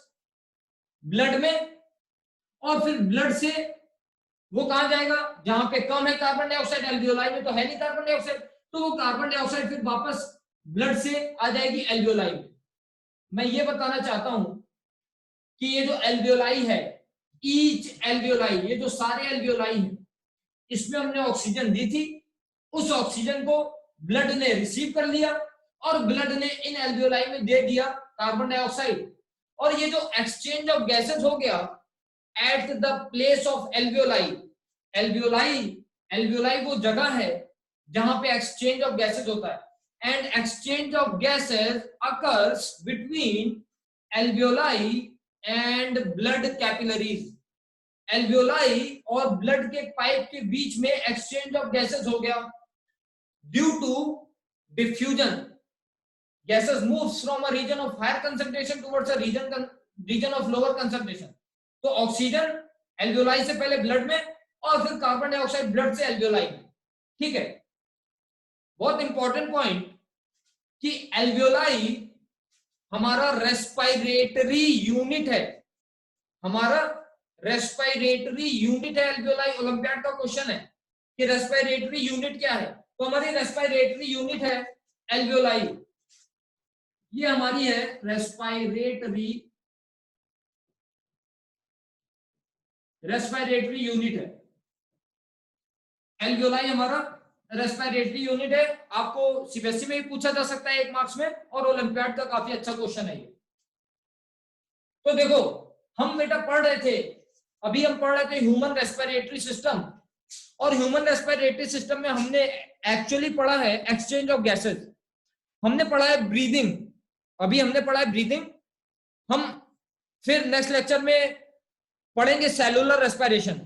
ब्लड में, और फिर ब्लड से वो कहां जाएगा, जहां पे कम है कार्बन डाइऑक्साइड, एल्वियोलाई में तो है नहीं कार्बन डाइऑक्साइड, तो वो कार्बन डाइऑक्साइड फिर वापस ब्लड से आ जाएगी एल्वियोलाई में। मैं ये बताना चाहता हूं कि ये जो एल्वियोलाई है, ईच एल्वियोलाई, ये जो सारे एल्वियोलाई हैं, इसमें हमने ऑक्सीजन दी थी, उस ऑक्सीजन को ब्लड ने रिसीव कर लिया और ब्लड ने इन एल्वियोलाई में दे दिया कार्बन डाइऑक्साइड, और ये जो एक्सचेंज ऑफ गैसेस हो गया at the place of alveoli. Alveoli वो जगह है जहां पे एक्सचेंज ऑफ गैसेस होता है, and exchange of gases occurs between alveoli and blood capillaries। alveoli और ब्लड के पाइप के बीच में एक्सचेंज ऑफ गैसेस हो गया due to diffusion. gases moves from a region of higher concentration towards a region of lower concentration। तो ऑक्सीजन एल्वियोलाई से पहले ब्लड में और फिर कार्बन डाइऑक्साइड ब्लड से एल्वियोलाई में। ठीक है, बहुत इंपॉर्टेंट पॉइंट कि एल्वियोलाई हमारा रेस्पिरेटरी यूनिट है, हमारा रेस्पिरेटरी यूनिट है एल्वियोलाई। ओलंपियाड का क्वेश्चन है कि रेस्पिरेटरी यूनिट क्या है, तो हमारी रेस्पिरेटरी यूनिट है एल्वियोलाई। ये हमारी है रेस्पिरेटरी यूनिट है, एल्वियोलाई हमारा रेस्पिरेटरी यूनिट है। आपको सीबीएसई में भी पूछा जा सकता है 1 मार्क्स में, और ओलंपियाड का काफी अच्छा क्वेश्चन है ये। तो देखो हम बेटा पढ़ रहे थे, अभी हम पढ़ रहे थे ह्यूमन रेस्पिरेटरी सिस्टम, और ह्यूमन रेस्पिरेटरी सिस्टम में हमने एक्चुअली पढ़ा है एक्सचेंज ऑफ गैसेस, हमने पढ़ा है ब्रीदिंग, अभी हमने पढ़ा है ब्रीदिंग। हम फिर नेक्स्ट लेक्चर में पढ़ेंगे सेलुलर रेस्पिरेशन।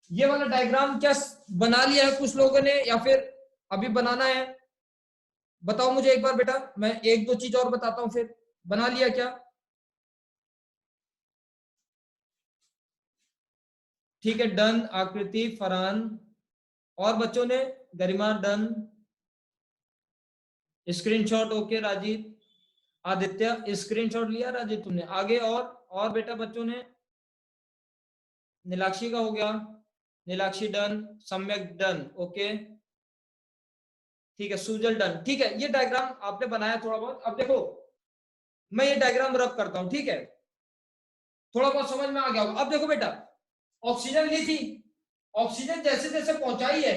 ये वाला डायग्राम क्या बना लिया है कुछ लोगों ने, या फिर अभी बनाना है? बताओ मुझे एक बार बेटा, मैं 1-2 चीज और बताता हूं, फिर बना लिया क्या? ठीक है, डन। आकृति, फरहान और बच्चों ने, Garima done, screenshot okay, Rajeev, Aditya screenshot लिया राजीव तुमने? आगे और बेटा बच्चों ने, नीलाक्षी का हो गया, नीलाक्षी डन, सम्यक डन, ओके ठीक है, सुजल डन। ठीक है, ये डायग्राम आपने बनाया थोड़ा बहुत। अब देखो मैं ये डायग्राम रब करता हूं, ठीक है, थोड़ा बहुत समझ में आ गया होगा। अब देखो बेटा ऑक्सीजन ली थी, ऑक्सीजन जैसे जैसे पहुंचाई है,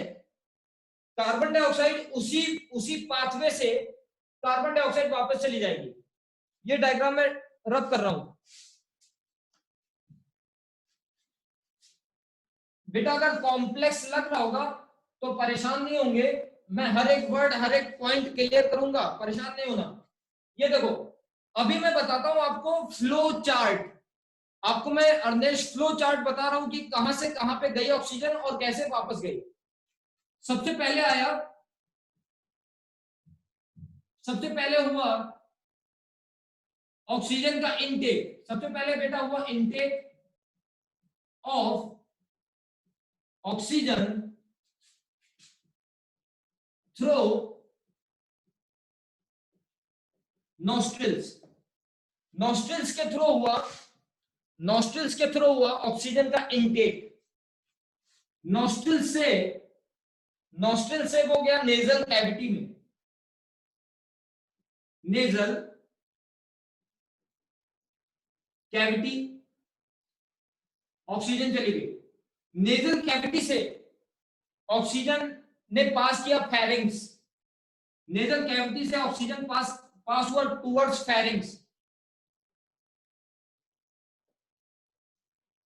कार्बन डाइऑक्साइड उसी पाथवे से कार्बन डाइऑक्साइड वापस चली जाएगी। ये डायग्राम में रब कर रहा हूं बेटा, अगर कॉम्प्लेक्स लग रहा होगा तो परेशान नहीं होंगे, मैं हर एक वर्ड हर एक पॉइंट क्लियर करूंगा, परेशान नहीं होना। ये देखो, अभी मैं बताता हूं आपको फ्लो चार्ट, आपको मैं अर्नेश फ्लो चार्ट बता रहा हूं कि कहां से कहां पे गई ऑक्सीजन और कैसे वापस गई। सबसे पहले हुआ ऑक्सीजन का इनटेक, सबसे पहले बेटा हुआ intake of oxygen through nostrils, nostrils के थ्रू हुआ ऑक्सीजन का इनटेक, नॉस्ट्रिल से वो गया नेजल कैविटी में, नेजल कैविटी, ऑक्सीजन चली गई। नेजल कैविटी से ऑक्सीजन ने पास किया फेरिंग्स, नेजल कैविटी से ऑक्सीजन पास हुआ टुवर्ड्स फेरिंग्स,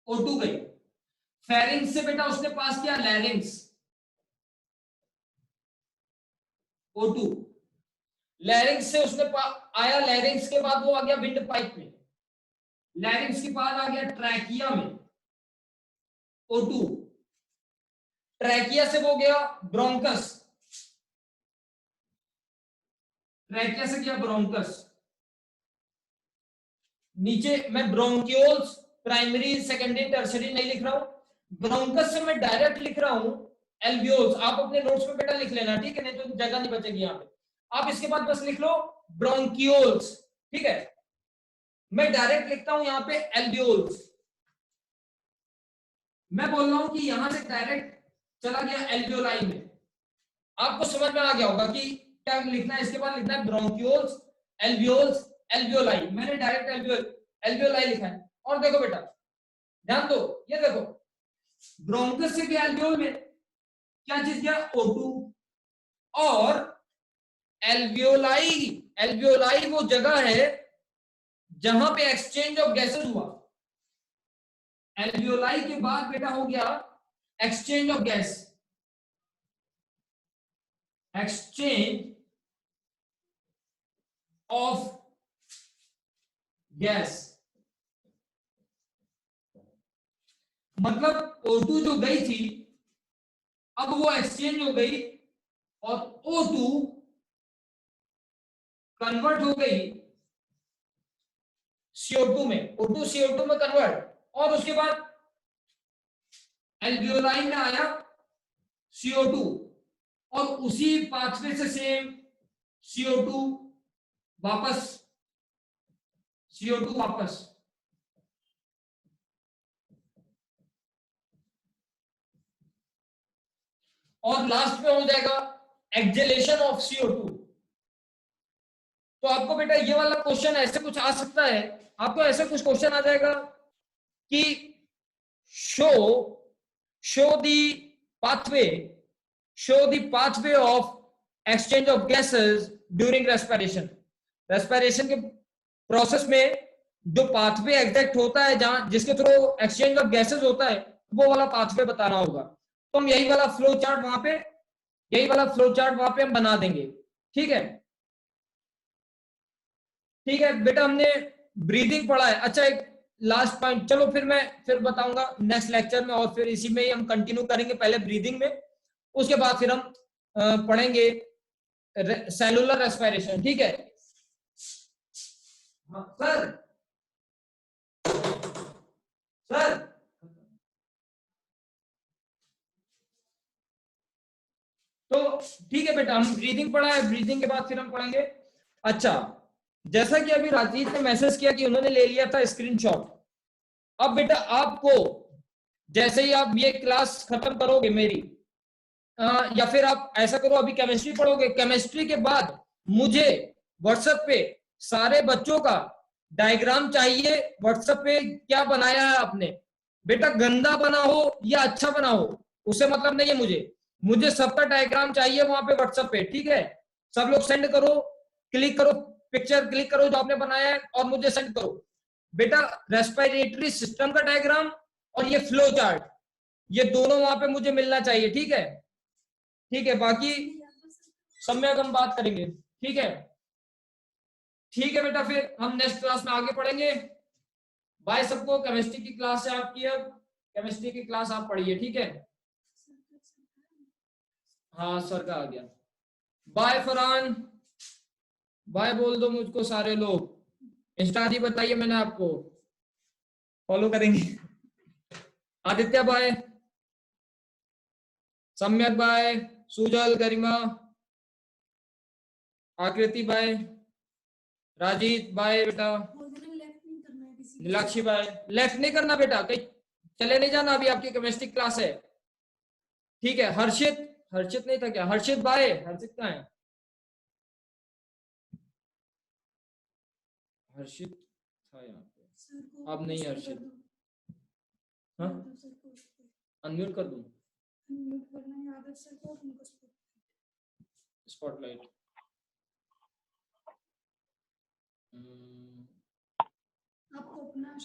O2 गई। फेरिंग्स से बेटा उसने पास किया लैरिंग्स, O2, लैरिंग्स से उसने आया, लैरिंग्स के बाद वो आ गया विंड पाइप में, लैरिंग्स के बाद आ गया ट्रैकिया में, O2, ट्रैकिया से वो गया ब्रोंकस, ट्रैकिया से गया ब्रोंकस, नीचे मैं ब्रोंक्यूल्स प्राइमरी सेकेंडरी टर्सरी नहीं लिख रहा हूं, ब्रोंकस से मैं डायरेक्ट लिख रहा हूं एल्वियोल्स। आप अपने नोट्स में बेटा लिख लेना, ठीक है, नहीं तो जगह नहीं बचेगी यहां पे। आप इसके बाद बस लिख लो ब्रोंक्यूल्स, ठीक है, मैं डायरेक्ट लिखता हूं यहां पे एल्वियोल्स। मैं बोल रहा हूं कि यहां से डायरेक्ट चला गया एल्वियोलाई में, आपको समझ में आ गया होगा कि क्या लिखना है। इसके बाद लिखना है ब्रोंक्यूल्स, एल्वियोल्स, एल्वियोलाई, मैंने डायरेक्ट एल्वियोलाई लिखा है। और देखो बेटा ध्यान दो, ये देखो ब्रोंकस से गया एल्वियोल में, क्या चीज गया O2, और एल्वियोलाई वो जगह है जहां पे एक्सचेंज ऑफ गैसेस हुआ। एल्वियोलाई के बाद बेटा हो गया exchange of gas, exchange of gas, मतलब O2 जो गई थी अब वो एक्सचेंज हो गई और O2 कन्वर्ट हो गई CO2 में, O2 CO2 में कन्वर्ट, और उसके बाद एल्वियोलाई में आया CO2 और उसी पाथवे से सेम CO2 वापस, CO2 वापस, और लास्ट में हो जाएगा एक्जेलेशन ऑफ CO2। तो आपको बेटा ये वाला क्वेश्चन ऐसे कुछ आ सकता है, आपको ऐसे कुछ क्वेश्चन आ जाएगा कि show the pathway of exchange of gases during respiration. Respiration के प्रोसेस में जो पाथवे एग्जैक्ट होता है जहां जिसके थ्रू एक्सचेंज ऑफ गैसेस होता है, वो वाला पाथवे बताना होगा। तो हम यही वाला फ्लो चार्ट वहां पे हम बना देंगे, ठीक है। ठीक है बेटा, हमने ब्रीदिंग पढ़ा है। अच्छा, एक लास्ट पॉइंट, चलो फिर बताऊंगा नेक्स्ट लेक्चर में, और फिर इसी में ही हम कंटिन्यू करेंगे, पहले ब्रीदिंग में, उसके बाद फिर हम पढ़ेंगे सेलुलर रेस्पिरेशन, ठीक है। सर तो ठीक है बेटा, हम ब्रीदिंग पढ़ा है, ब्रीदिंग के बाद फिर हम पढ़ेंगे। अच्छा, जैसा कि अभी राजीव ने मैसेज किया कि उन्होंने ले लिया था स्क्रीनशॉट, अब बेटा आपको जैसे ही आप ये क्लास खत्म करोगे मेरी, या फिर आप ऐसा करो अभी केमिस्ट्री पढ़ोगे, केमिस्ट्री के बाद मुझे व्हाट्सएप पे सारे बच्चों का डायग्राम चाहिए, व्हाट्सएप पे क्या बनाया है आपने, बेटा गंदा बना हो या अच्छा बना हो उससे मतलब नहीं है मुझे सबका डायग्राम चाहिए वहां पे व्हाट्सएप पे, ठीक है। सब लोग सेंड करो, क्लिक करो, पिक्चर क्लिक करो जो आपने बनाया है और मुझे सेंड करो। बेटा रेस्पिरेटरी सिस्टम का डायग्राम और ये फ्लो चार्ट, ये दोनों वहां पे मुझे मिलना चाहिए, ठीक है। ठीक है, बाकी सम्यक हम बात करेंगे, ठीक है। ठीक है बेटा, फिर हम नेक्स्ट क्लास में आगे पढ़ेंगे। बाय सबको, केमिस्ट्री की क्लास है आपकी, अब केमिस्ट्री की क्लास आप पढ़िए, ठीक है। हाँ सर का आ गया। बाय फरहान, बाय बोल दो मुझको सारे लोग। इंस्टा आदि बताइए मैंने आपको, फॉलो करेंगे। आदित्य बाय, सम्यक बाय, सुजल, गरिमा, आकृति बाय, राजीत बाय बेटा, नीलाक्षी बाय। लेफ्ट नहीं करना बेटा, कहीं चले नहीं जाना, अभी आपकी केमिस्ट्री क्लास है, ठीक है। हर्षित, हर्षित नहीं था क्या, हर्षित बाय, हर्षित कहाँ है, हर्षित था यहाँ पे, अब नहीं हर्षित। हाँ अनम्यूट कर दूं, स्पॉटलाइट। आपको अपना